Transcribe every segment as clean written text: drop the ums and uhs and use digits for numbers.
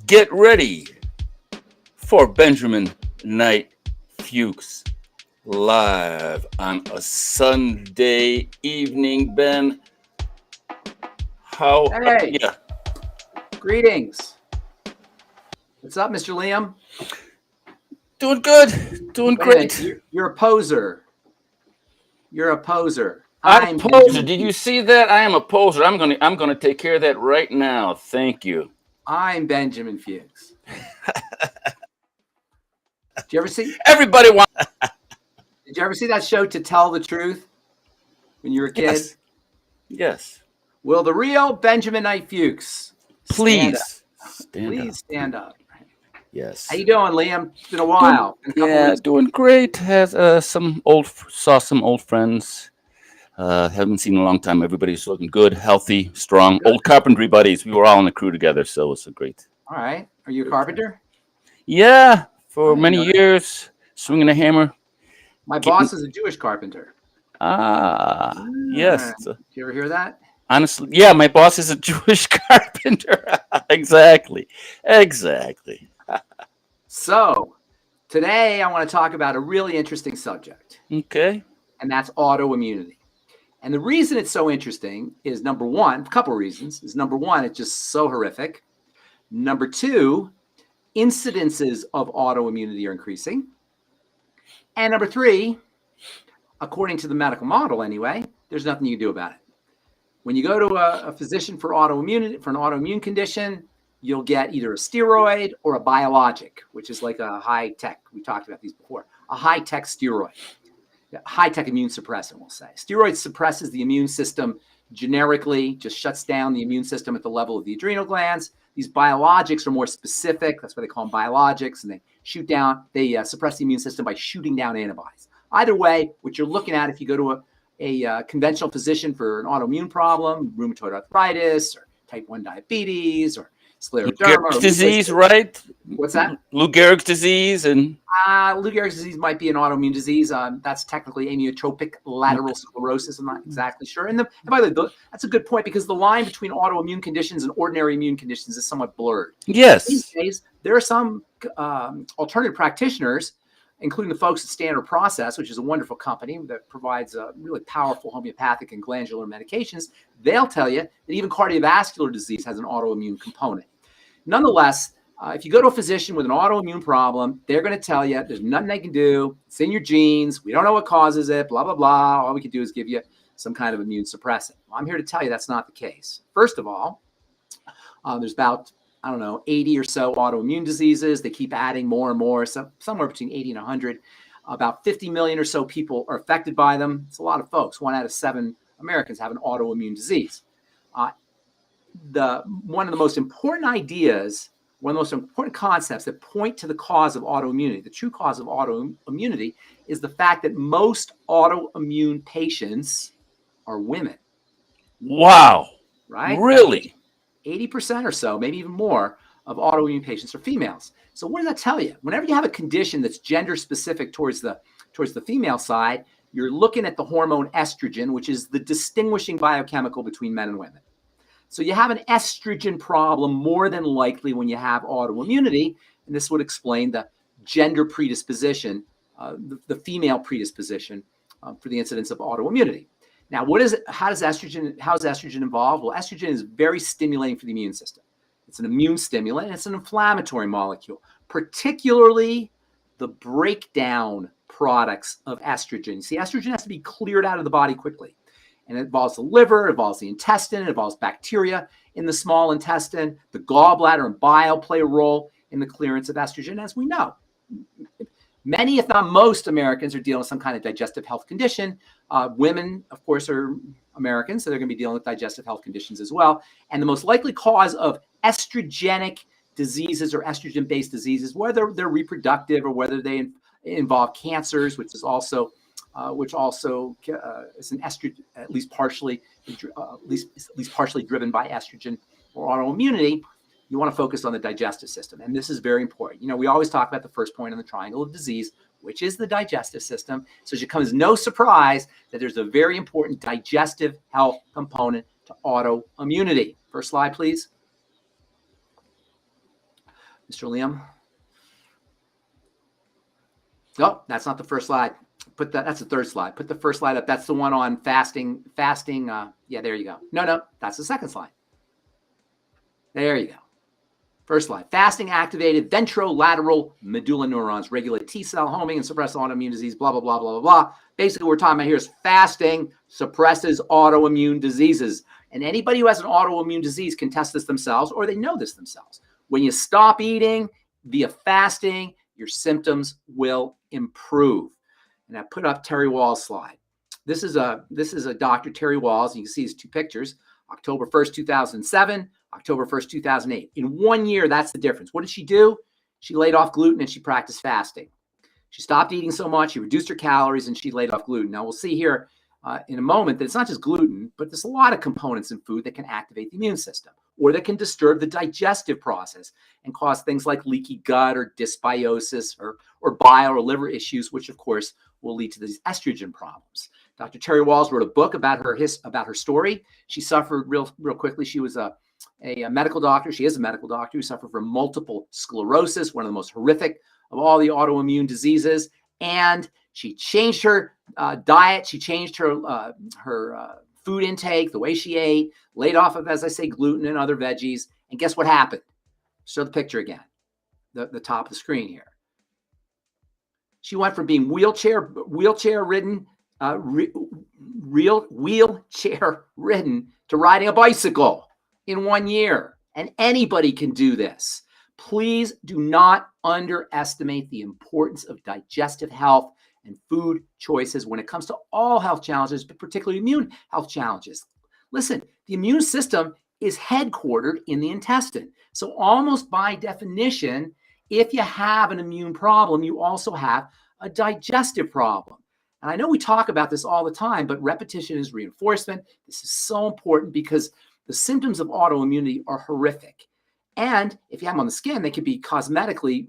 Get ready for Benjamin Knight Fuchs live on a Sunday evening. Ben, how? Hey, Yeah, greetings. What's up, Mr. Liam? doing good, doing Wait a minute. great. You're a poser. You're a poser. I'm a I'm poser. Benjamin Did you Fuchs. see that? I am a poser. I'm gonna take care of that right now. Thank you. I'm Benjamin Fuchs. Did you ever see? Everybody wants. Did you ever see that show To Tell the Truth when you were a kid? Yes, yes. Will the real Benjamin Knight Fuchs stand up? Please stand up. Please stand up. How Yes. you doing, Liam? It's been a Doing, while. Been a couple yeah, weeks. doing great. Has saw some old friends. Haven't seen in a long time. Everybody's looking good, healthy, strong. Good. Old carpentry buddies. We were all in the crew together, so it's a great. All right. Are you a Great time. carpenter? Yeah, I for didn't know many that. years, swinging a hammer. My Getting boss is a Jewish carpenter. yes. Did you ever hear that? Honestly, yeah, my boss is a Jewish carpenter. Exactly, exactly. So, today I want to talk about a really interesting subject, Okay. and that's autoimmunity. And the reason it's so interesting is number one, a couple of reasons. Is number one, it's just so horrific. Number two, incidences of autoimmunity are increasing. And number three, according to the medical model anyway, there's nothing you can do about it. When you go to a physician for autoimmunity, for an autoimmune condition, you'll get either a steroid or a biologic, which is like a high tech. We talked about these before. A high tech steroid, high tech immune suppressant, we'll say. Steroid suppresses the immune system generically, just shuts down the immune system at the level of the adrenal glands. These biologics are more specific. That's why they call them biologics, and they suppress the immune system by shooting down antibodies. Either way, what you're looking at if you go to a conventional physician for an autoimmune problem, rheumatoid arthritis, or type 1 diabetes, or Lou scleroderma, Gehrig's or disease, lupus. right? What's that? Lou Gehrig's disease, and Lou Gehrig's disease might be an autoimmune disease. That's technically amyotrophic lateral sclerosis. I'm not exactly sure. And by the way, that's a good point because the line between autoimmune conditions and ordinary immune conditions is somewhat blurred. These yes, days, there are some alternative practitioners, including the folks at Standard Process, which is a wonderful company that provides really powerful homeopathic and glandular medications. They'll tell you that even cardiovascular disease has an autoimmune component. Nonetheless, if you go to a physician with an autoimmune problem, they're going to tell you there's nothing they can do. It's in your genes. We don't know what causes it, blah, blah, blah. All we can do is give you some kind of immune suppressant. Well, I'm here to tell you that's not the case. First of all, there's about, 80 or so autoimmune diseases. They keep adding more and more, so somewhere between 80 and 100. About 50 million or so people are affected by them. It's a lot of folks. 1 out of 7 Americans have an autoimmune disease. One of the most important ideas, one of the most important concepts that point to the cause of autoimmunity, the true cause of autoimmunity, is the fact that most autoimmune patients are women, wow, right? really? 80% or so, maybe even more, of autoimmune patients are females. So what does that tell you? Whenever you have a condition that's gender specific towards the female side, you're looking at the hormone estrogen, which is the distinguishing biochemical between men and women. So you have an estrogen problem more than likely when you have autoimmunity, and this would explain the gender predisposition, the female predisposition for the incidence of autoimmunity. Now, how is estrogen involved? Well, estrogen is very stimulating for the immune system. It's an immune stimulant, and it's an inflammatory molecule, particularly the breakdown products of estrogen. See, estrogen has to be cleared out of the body quickly. And it involves the liver, it involves the intestine, it involves bacteria in the small intestine. The gallbladder and bile play a role in the clearance of estrogen, as we know. Many, if not most, Americans are dealing with some kind of digestive health condition. Women, of course, are Americans, so they're going to be dealing with digestive health conditions as well. And the most likely cause of estrogenic diseases or estrogen-based diseases, whether they're reproductive or whether they involve cancers, which also is an estrogen, at least partially driven by estrogen or autoimmunity. You want to focus on the digestive system, and this is very important. We always talk about the first point in the triangle of disease, which is the digestive system. So it should come as no surprise that there's a very important digestive health component to autoimmunity. First slide, please. Mr. Liam? Oh, that's not the first slide. That's the third slide. Put the first slide up. That's the one on fasting. Yeah, there you go. No, that's the second slide. There you go. First slide. Fasting activated ventrolateral medulla neurons, regulate T cell homing and suppress autoimmune disease, blah, blah, blah, blah, blah, blah. Basically, what we're talking about here is fasting suppresses autoimmune diseases. And anybody who has an autoimmune disease can test this themselves, or they know this themselves. When you stop eating via fasting, your symptoms will improve. And I put up Terry Wall's slide. This is a Dr. Terry Walls. You can see his two pictures, October 1st, 2007, October 1st, 2008. In 1 year, that's the difference. What did she do? She laid off gluten and she practiced fasting. She stopped eating so much, she reduced her calories, and she laid off gluten. Now, we'll see here in a moment that it's not just gluten, but there's a lot of components in food that can activate the immune system or that can disturb the digestive process and cause things like leaky gut or dysbiosis or bile or liver issues, which, of course, will lead to these estrogen problems. Dr. Terry Walls wrote a book about her story. She suffered real quickly. She was a medical doctor. She is a medical doctor who suffered from multiple sclerosis, one of the most horrific of all the autoimmune diseases. And she changed her diet. She changed her food intake, the way she ate, laid off of, as I say, gluten and other veggies. And guess what happened? Show the picture again, the top of the screen here. She went from being wheelchair ridden to riding a bicycle in 1 year. And anybody can do this. Please do not underestimate the importance of digestive health and food choices when it comes to all health challenges, but particularly immune health challenges. Listen, the immune system is headquartered in the intestine. So almost by definition, if you have an immune problem, you also have a digestive problem. And I know we talk about this all the time, but repetition is reinforcement. This is so important because the symptoms of autoimmunity are horrific. And if you have them on the skin, they can be cosmetically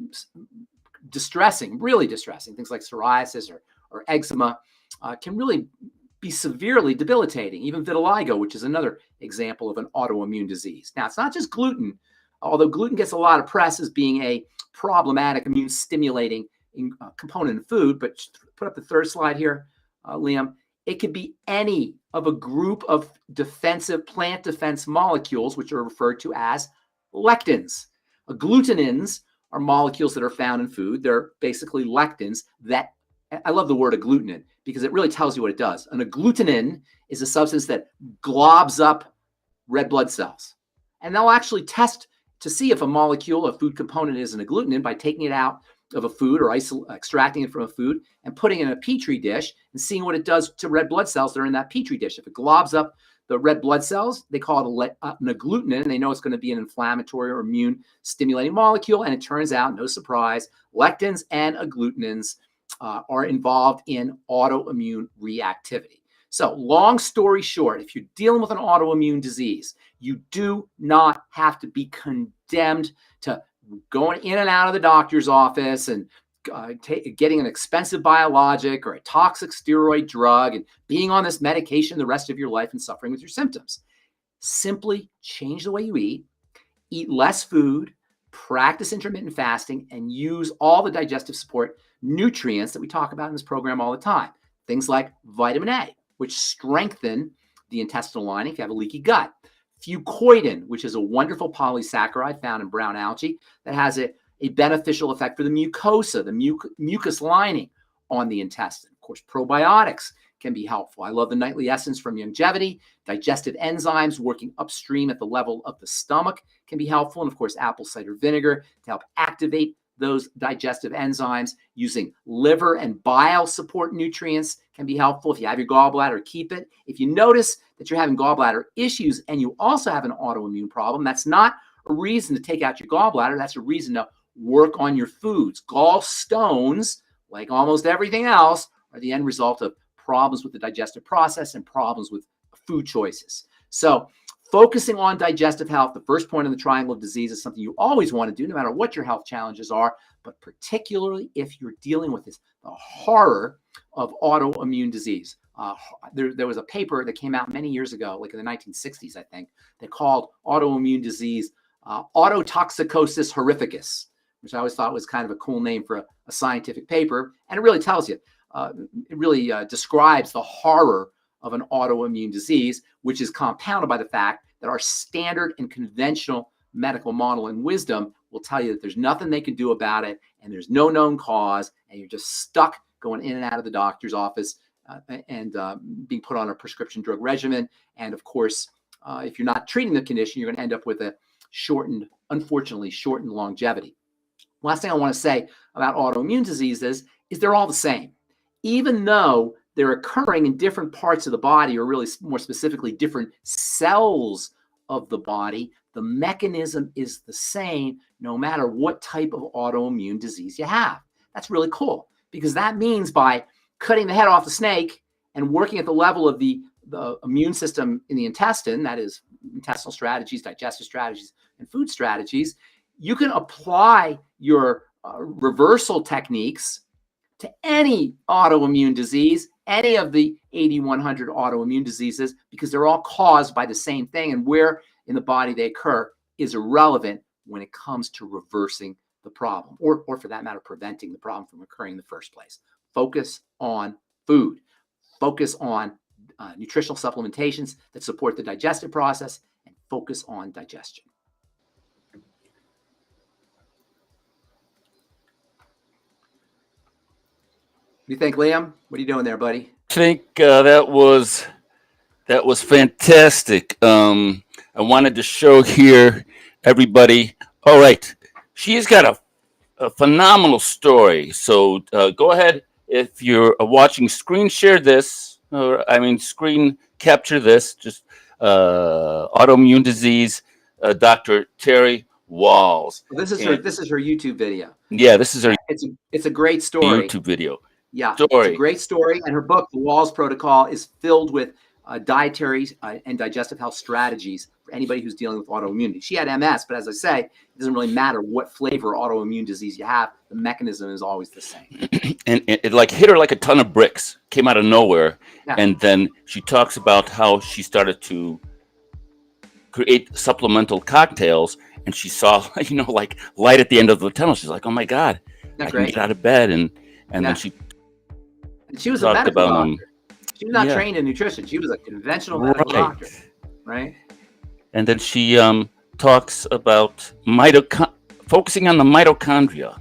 distressing, really distressing. Things like psoriasis or eczema can really be severely debilitating. Even vitiligo, which is another example of an autoimmune disease. Now, it's not just gluten, although gluten gets a lot of press as being a problematic immune stimulating component in food. But put up the third slide here, Liam. It could be any of a group of plant defense molecules, which are referred to as lectins. Agglutinins are molecules that are found in food. They're basically lectins that, I love the word agglutinin because it really tells you what it does. An agglutinin is a substance that globs up red blood cells. And they'll actually test to see if a molecule, a food component, is an agglutinin by taking it out of a food or extracting it from a food and putting it in a petri dish and seeing what it does to red blood cells that are in that petri dish. If it globs up the red blood cells, they call it an agglutinin, and they know it's going to be an inflammatory or immune stimulating molecule. And it turns out, no surprise, lectins and agglutinins are involved in autoimmune reactivity. So long story short, if you're dealing with an autoimmune disease, you do not have to be condemned to going in and out of the doctor's office and getting an expensive biologic or a toxic steroid drug and being on this medication the rest of your life and suffering with your symptoms. Simply change the way you eat less food, practice intermittent fasting, and use all the digestive support nutrients that we talk about in this program all the time. Things like vitamin A, which strengthen the intestinal lining if you have a leaky gut. Fucoidan, which is a wonderful polysaccharide found in brown algae that has a beneficial effect for the mucosa, the mucus lining on the intestine. Of course, probiotics can be helpful. I love the nightly essence from Longevity. Digestive enzymes working upstream at the level of the stomach can be helpful. And of course, apple cider vinegar to help activate those digestive enzymes. Using liver and bile support nutrients can be helpful. If you have your gallbladder, keep it. If you notice that you're having gallbladder issues and you also have an autoimmune problem, that's not a reason to take out your gallbladder. That's a reason to work on your foods. Gallstones, like almost everything else, are the end result of problems with the digestive process and problems with food choices. So focusing on digestive health, the first point in the triangle of disease, is something you always want to do no matter what your health challenges are, but particularly if you're dealing with the horror of autoimmune disease. There was a paper that came out many years ago, like in the 1960s, I think, that called Autoimmune Disease Autotoxicosis horrificus, which I always thought was kind of a cool name for a scientific paper. And it really tells you, it really describes the horror of an autoimmune disease, which is compounded by the fact that our standard and conventional medical model and wisdom will tell you that there's nothing they can do about it, and there's no known cause, and you're just stuck going in and out of the doctor's office and being put on a prescription drug regimen. And of course, if you're not treating the condition, you're going to end up with a unfortunately shortened longevity. Last thing I want to say about autoimmune diseases is they're all the same. Even though they're occurring in different parts of the body, or really more specifically, different cells of the body, the mechanism is the same no matter what type of autoimmune disease you have. That's really cool, because that means by cutting the head off the snake and working at the level of the immune system in the intestine, that is intestinal strategies, digestive strategies, and food strategies, you can apply your reversal techniques to any autoimmune disease, any of the 8,100 autoimmune diseases, because they're all caused by the same thing, and where in the body they occur is irrelevant when it comes to reversing the problem, or for that matter, preventing the problem from occurring in the first place. Focus on food. Focus on nutritional supplementations that support the digestive process, and focus on digestion. What do you think, Liam? What are you doing there, buddy? I think that was fantastic. I wanted to show here everybody. All right, she's got a phenomenal story. So go ahead, if you're watching, screen share this, or screen capture this. Just autoimmune disease, Dr. Terry Walls. This is her YouTube video. Yeah, this is her. It's a great story. YouTube video. Yeah, it's a great story. And her book, The Walls Protocol, is filled with dietary and digestive health strategies for anybody who's dealing with autoimmunity. She had MS, but as I say, it doesn't really matter what flavor autoimmune disease you have. The mechanism is always the same. And it like hit her like a ton of bricks, came out of nowhere. Yeah. And then she talks about how she started to create supplemental cocktails, and she saw, like light at the end of the tunnel. She's like, oh my God, I can get out of bed. And then she was a medical doctor. She was not trained in nutrition. She was a conventional medical doctor, right? And then she talks about focusing on the mitochondria.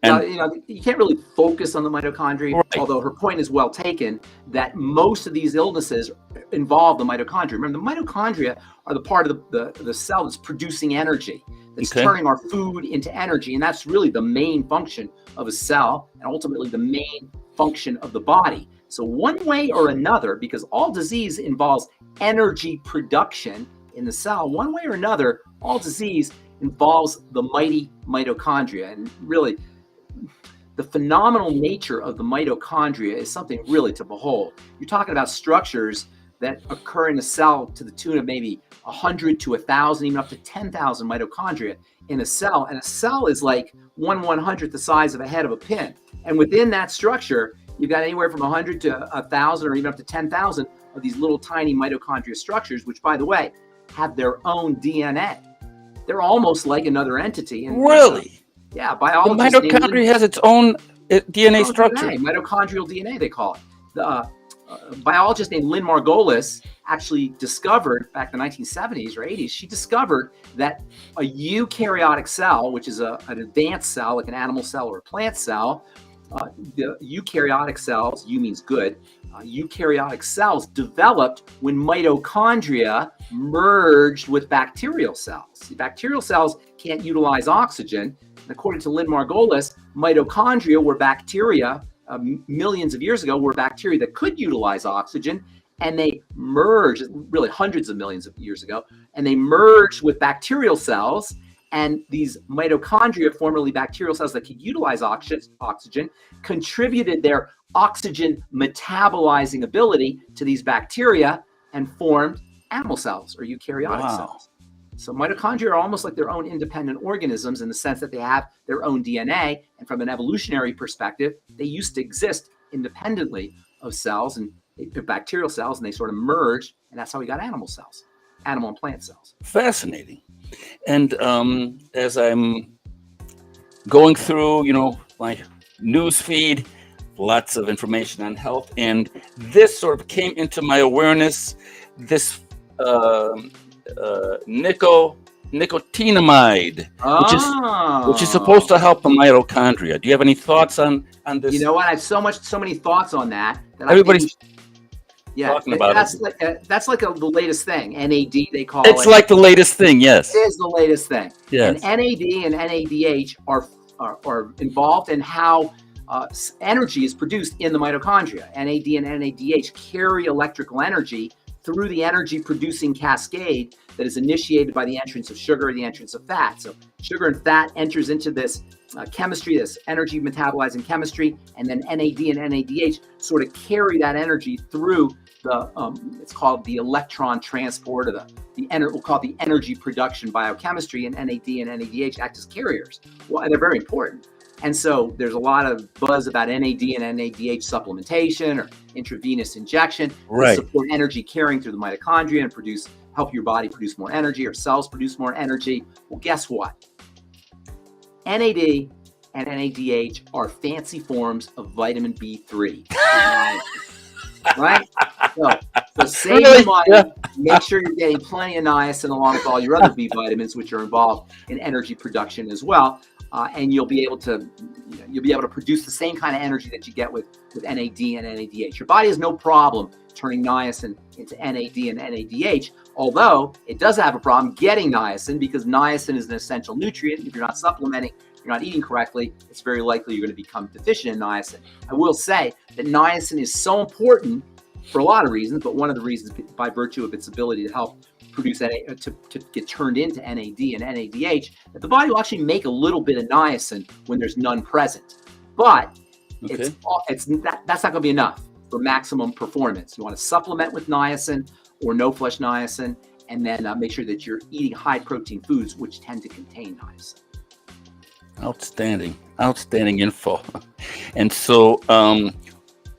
And you can't really focus on the mitochondria, although her point is well taken that most of these illnesses involve the mitochondria. Remember, the mitochondria are the part of the cell that's producing energy, that's turning our food into energy, and that's really the main function of a cell, and ultimately the main function of the body. So one way or another, because all disease involves energy production in the cell, one way or another, all disease involves the mighty mitochondria. And really, the phenomenal nature of the mitochondria is something really to behold. You're talking about structures that occur in a cell to the tune of maybe 100 to 1,000, even up to 10,000 mitochondria in a cell. And a cell is like 1/100th the size of a head of a pin. And within that structure, you've got anywhere from 100 to 1,000 or even up to 10,000 of these little tiny mitochondria structures, which, by the way, have their own DNA. They're almost like another entity. And really? Yeah, biologists. The mitochondria has its own DNA structure. Mitochondrial DNA, they call it. The biologist named Lynn Margolis actually discovered back in the 1970s or 80s, she discovered that a eukaryotic cell, which is an advanced cell, like an animal cell or a plant cell, the eukaryotic cells, U means good, eukaryotic cells developed when mitochondria merged with bacterial cells. The bacterial cells can't utilize oxygen. And according to Lynn Margolis, mitochondria were bacteria, millions of years ago, were bacteria that could utilize oxygen, and they merged, really hundreds of millions of years ago, and they merged with bacterial cells. And these mitochondria, formerly bacterial cells that could utilize oxygen, contributed their oxygen metabolizing ability to these bacteria and formed animal cells or eukaryotic cells. So mitochondria are almost like their own independent organisms in the sense that they have their own DNA. And from an evolutionary perspective, they used to exist independently of cells and bacterial cells, and they sort of merged. And that's how we got animal cells, animal and plant cells. Fascinating. And as I'm going through, my news feed, lots of information on health, and this sort of came into my awareness. This uh, nicotinamide, which is supposed to help the mitochondria. Do you have any thoughts on this? You know what? I have so many thoughts on that Everybody's talking about that's it. That's like the latest thing. NAD, they call It's like the latest thing. Yes, it is the latest thing. Yes. And NAD and NADH are involved in how energy is produced in the mitochondria. NAD and NADH carry electrical energy through the energy producing cascade that is initiated by the entrance of sugar or the entrance of fat. So sugar and fat enters into this chemistry, this energy metabolizing chemistry, and then NAD and NADH sort of carry that energy through the it's called the electron transport, or we'll call it the energy production biochemistry, and NAD and NADH act as carriers. Well, they're very important. And so there's a lot of buzz about NAD and NADH supplementation or intravenous injection to support energy carrying through the mitochondria and help your body produce more energy, or cells produce more energy. Well, guess what? NAD and NADH are fancy forms of vitamin B3. Right? So save your money. Make sure you're getting plenty of niacin along with all your other B vitamins, which are involved in energy production as well. And you'll be able to produce the same kind of energy that you get with NAD and NADH. Your body has no problem turning niacin into NAD and NADH, although it does have a problem getting niacin, because niacin is an essential nutrient. If you're not supplementing, you're not eating correctly, it's very likely you're going to become deficient in niacin. I will say that niacin is so important for a lot of reasons, but one of the reasons, by virtue of its ability to help produce to get turned into NAD and NADH, that the body will actually make a little bit of niacin when there's none present. But that's not going to be enough for maximum performance. You want to supplement with niacin or no flesh niacin, and then make sure that you're eating high protein foods, which tend to contain niacin. Outstanding info. And so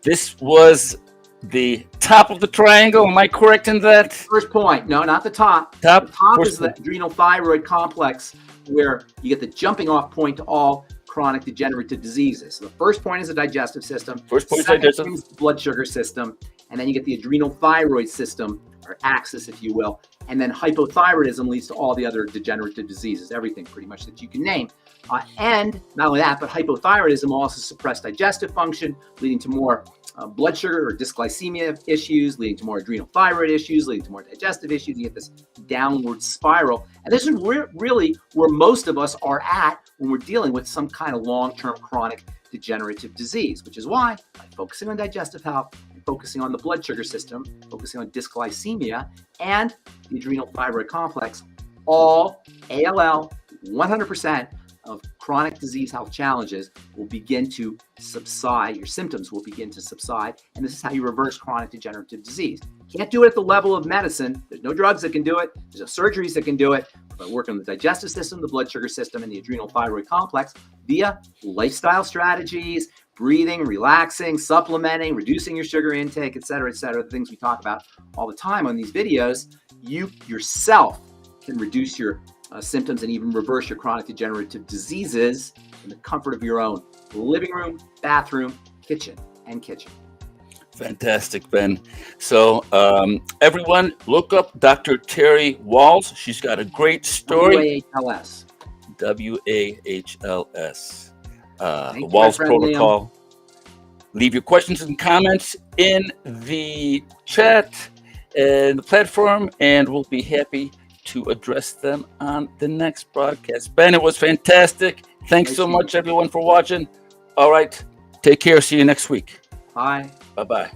this was the top of the triangle. Am I correct in that? First point. No, not the top. The top is the adrenal thyroid complex, where you get the jumping off point to all chronic degenerative diseases. So the first point is the digestive system. Second is the blood sugar system. And then you get the adrenal thyroid system, or axis, if you will. And then hypothyroidism leads to all the other degenerative diseases, everything pretty much that you can name. And not only that, but hypothyroidism will also suppress digestive function, leading to more blood sugar or dysglycemia issues, leading to more adrenal thyroid issues, leading to more digestive issues. You get this downward spiral. And this is really where most of us are at when we're dealing with some kind of long-term chronic degenerative disease, which is why, by focusing on digestive health, focusing on the blood sugar system, focusing on dysglycemia and the adrenal thyroid complex, all ALL, 100% of chronic disease health challenges will begin to subside. Your symptoms will begin to subside. And this is how you reverse chronic degenerative disease. Can't do it at the level of medicine. There's no drugs that can do it. There's no surgeries that can do it. But by working on the digestive system, the blood sugar system, and the adrenal thyroid complex via lifestyle strategies, breathing, relaxing, supplementing, reducing your sugar intake, et cetera, the things we talk about all the time on these videos, you yourself can reduce your symptoms and even reverse your chronic degenerative diseases in the comfort of your own living room, bathroom, kitchen. Fantastic, Ben. So everyone, look up Dr. Terry Wahls. She's got a great story. WAHLS. WAHLS. The Wahls Protocol. Liam. Leave your questions and comments in the chat and the platform, and we'll be happy to address them on the next broadcast. Ben, it was fantastic. Thanks so much, everyone, for watching. All right. Take care. See you next week. Bye. Bye-bye.